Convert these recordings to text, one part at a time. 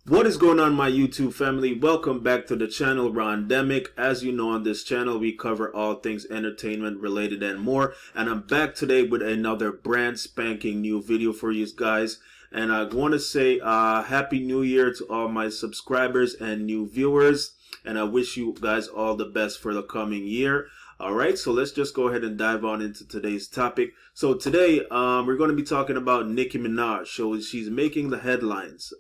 What is going on, my YouTube family? Welcome back to the channel Rondemic. As you know, on this channel we cover all things entertainment related and more, and I'm back today with another brand spanking new video for you guys. And I want to say happy new year to all my subscribers and new viewers, and I wish you guys all the best for the coming year. Alright, so let's just go ahead and dive on into today's topic. So today we're going to be talking about Nicki Minaj. So she's making the headlines.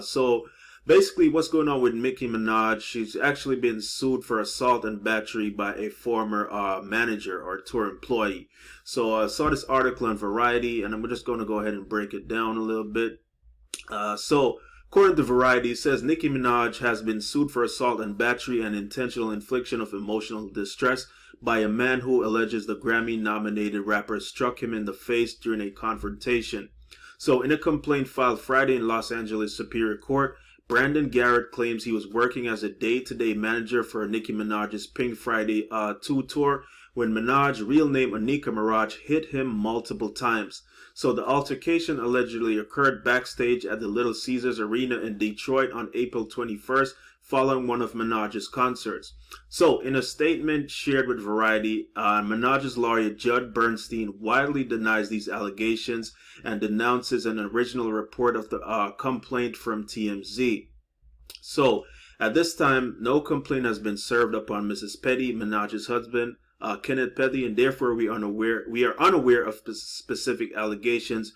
So basically what's going on with Nicki Minaj, she's actually been sued for assault and battery by a former manager or tour employee. So I saw this article on Variety, and I'm just going to go ahead and break it down a little bit. So according to Variety, it says Nicki Minaj has been sued for assault and battery and intentional infliction of emotional distress by a man who alleges the Grammy-nominated rapper struck him in the face during a confrontation. So in a complaint filed Friday in Los Angeles Superior Court, Brandon Garrett claims he was working as a day-to-day manager for Nicki Minaj's Pink Friday 2 tour when Minaj, real name Anika Miraj, hit him multiple times. So the altercation allegedly occurred backstage at the Little Caesars Arena in Detroit on April 21st, following one of Minaj's concerts. So in a statement shared with Variety, Minaj's lawyer Judd Bernstein widely denies these allegations and denounces an original report of the complaint from TMZ. So at this time, no complaint has been served upon Mrs. Petty, Minaj's husband, Kenneth Petty, and therefore we are unaware of specific allegations,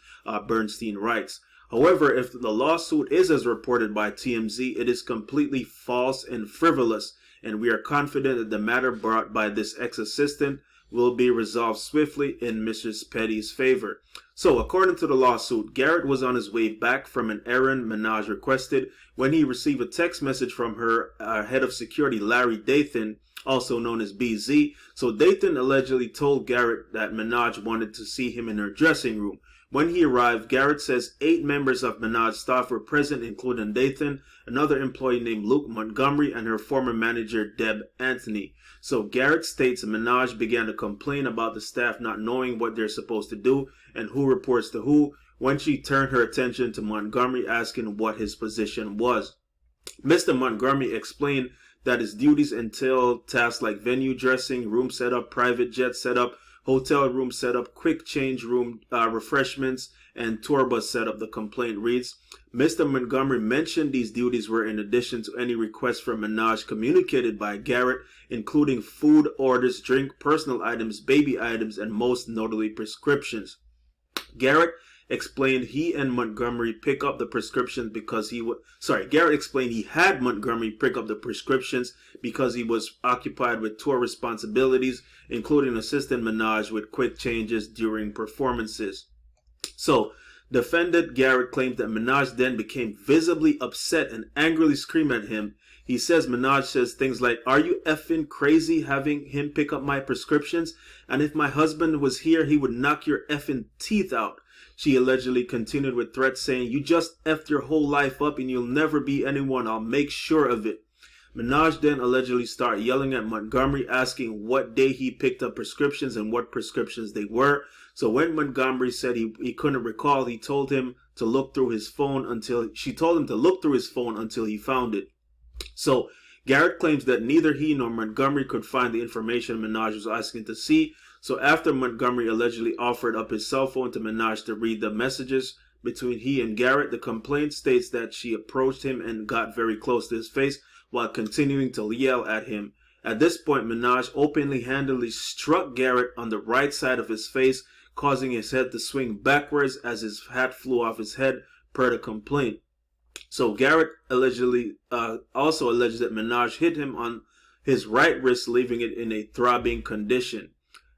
Bernstein writes. However, if the lawsuit is as reported by TMZ, it is completely false and frivolous, and we are confident that the matter brought by this ex-assistant will be resolved swiftly in Mrs. Petty's favor. So, according to the lawsuit, Garrett was on his way back from an errand Minaj requested when he received a text message from her head of security, Larry Dathan, also known as BZ. So Dathan allegedly told Garrett that Minaj wanted to see him in her dressing room. When he arrived, Garrett says 8 members of Minaj's staff were present, including Dathan, another employee named Luke Montgomery, and her former manager, Deb Anthony. So Garrett states Minaj began to complain about the staff not knowing what they're supposed to do and who reports to who when she turned her attention to Montgomery, asking what his position was. Mr. Montgomery explained that his duties entail tasks like venue dressing, room setup, private jet setup, hotel room setup, quick change room refreshments, and tour bus setup, the complaint reads. Mr. Montgomery mentioned these duties were in addition to any requests from Minaj communicated by Garrett, including food orders, drink, personal items, baby items, and most notably prescriptions. Garrett explained he and Montgomery pick up the prescriptions because Garrett explained he had Montgomery pick up the prescriptions because he was occupied with tour responsibilities, including assisting Minaj with quick changes during performances. So, defendant Garrett claims that Minaj then became visibly upset and angrily screamed at him. He says Minaj says things like, "Are you effing crazy having him pick up my prescriptions? And if my husband was here, he would knock your effing teeth out." She allegedly continued with threats saying, "You just effed your whole life up and you'll never be anyone. I'll make sure of it." Minaj then allegedly started yelling at Montgomery, asking what day he picked up prescriptions and what prescriptions they were. So when Montgomery said he couldn't recall, she told him to look through his phone until he found it. So Garrett claims that neither he nor Montgomery could find the information Minaj was asking to see. So after Montgomery allegedly offered up his cell phone to Minaj to read the messages between he and Garrett, the complaint states that she approached him and got very close to his face while continuing to yell at him. At this point, Minaj handedly struck Garrett on the right side of his face, causing his head to swing backwards as his hat flew off his head, per the complaint. So Garrett also alleges that Minaj hit him on his right wrist, leaving it in a throbbing condition.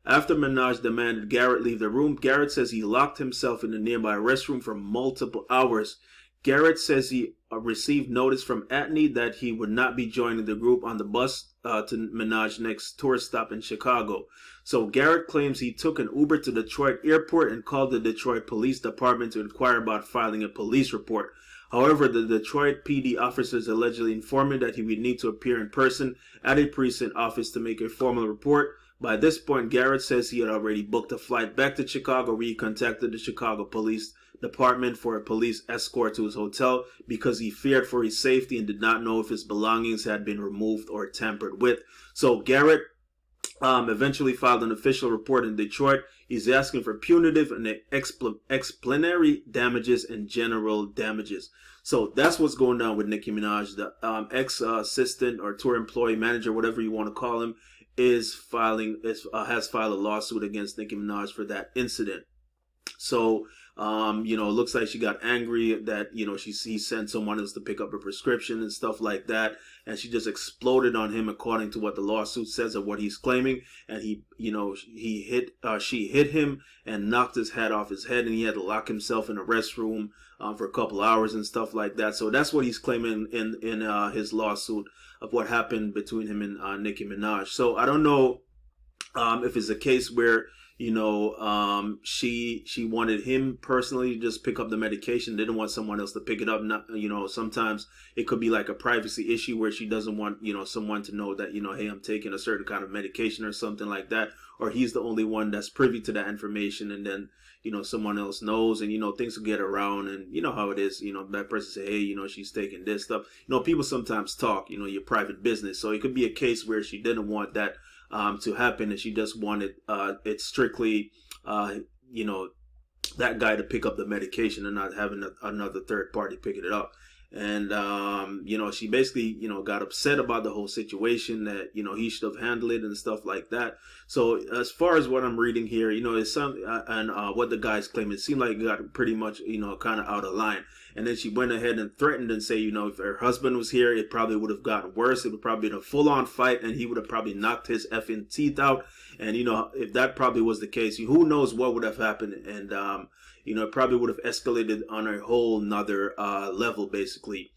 After Minaj demanded Garrett leave the room, Garrett says he locked himself in the nearby restroom for multiple hours. Garrett says he received notice from Atney that he would not be joining the group on the bus to Minaj's next tour stop in Chicago. So Garrett claims he took an Uber to Detroit Airport and called the Detroit Police Department to inquire about filing a police report. However, the Detroit PD officers allegedly informed him that he would need to appear in person at a precinct office to make a formal report. By this point, Garrett says he had already booked a flight back to Chicago, where he contacted the Chicago Police department for a police escort to his hotel because he feared for his safety and did not know if his belongings had been removed or tampered with. So Garrett eventually filed an official report in Detroit. He's asking for punitive and explanatory damages and general damages. So that's what's going on with Nicki Minaj. The ex-assistant or tour employee manager, whatever you want to call him, has filed a lawsuit against Nicki Minaj for that incident. So, it looks like she got angry that, he sent someone else to pick up a prescription and stuff like that. And she just exploded on him according to what the lawsuit says of what he's claiming. And she hit him and knocked his head off his head, and he had to lock himself in a restroom for a couple hours and stuff like that. So that's what he's claiming in his lawsuit of what happened between him and Nicki Minaj. So I don't know if it's a case where she wanted him personally to just pick up the medication, didn't want someone else to pick it up. Not, sometimes it could be like a privacy issue where she doesn't want, someone to know that, hey, I'm taking a certain kind of medication or something like that. Or he's the only one that's privy to that information, and then, someone else knows, and, things will get around, and you know how it is, that person say, hey, she's taking this stuff. People sometimes talk, your private business. So it could be a case where she didn't want that to happen, and she just wanted it strictly that guy to pick up the medication and not having another third party picking it up. And she basically got upset about the whole situation, that he should have handled it and stuff like that. So as far as what I'm reading here, it's some what the guy's claiming, it seemed like it got pretty much kind of out of line. And then she went ahead and threatened and say, if her husband was here, it probably would have gotten worse. It would probably been a full-on fight, and he would have probably knocked his effing teeth out. And if that probably was the case, who knows what would have happened. And it probably would have escalated on a whole nother level, basically,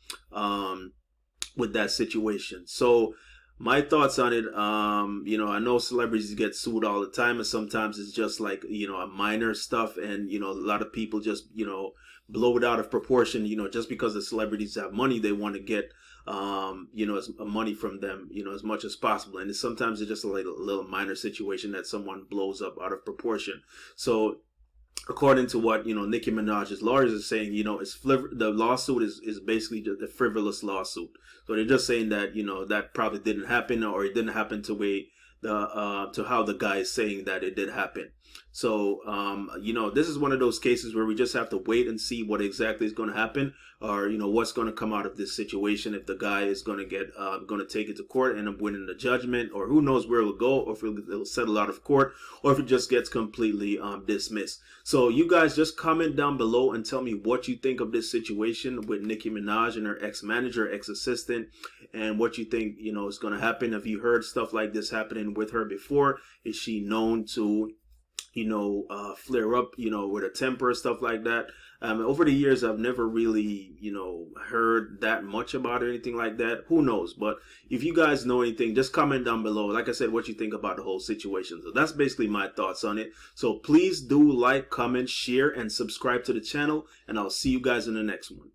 with that situation. So my thoughts on it, I know celebrities get sued all the time, and sometimes it's just like, a minor stuff, and, a lot of people just, blow it out of proportion, just because the celebrities have money, they want to get, as money from them, as much as possible. And sometimes it's just a little minor situation that someone blows up out of proportion. So according to what Nicki Minaj's lawyers are saying, the lawsuit is basically just a frivolous lawsuit. So they're just saying that that probably didn't happen, or it didn't happen to how the guy is saying that it did happen. So this is one of those cases where we just have to wait and see what exactly is going to happen, or what's going to come out of this situation. If the guy is going to get going to take it to court and end up winning the judgment, or who knows where it'll go, or if it'll settle out of court, or if it just gets completely dismissed. So you guys just comment down below and tell me what you think of this situation with Nicki Minaj and her ex-manager, ex-assistant, and what you think is going to happen. Have you heard stuff like this happening with her before? Is she known to flare up, with a temper, stuff like that? Over the years, I've never really, heard that much about anything like that. Who knows? But if you guys know anything, just comment down below. Like I said, what you think about the whole situation. So that's basically my thoughts on it. So please do like, comment, share, and subscribe to the channel. And I'll see you guys in the next one.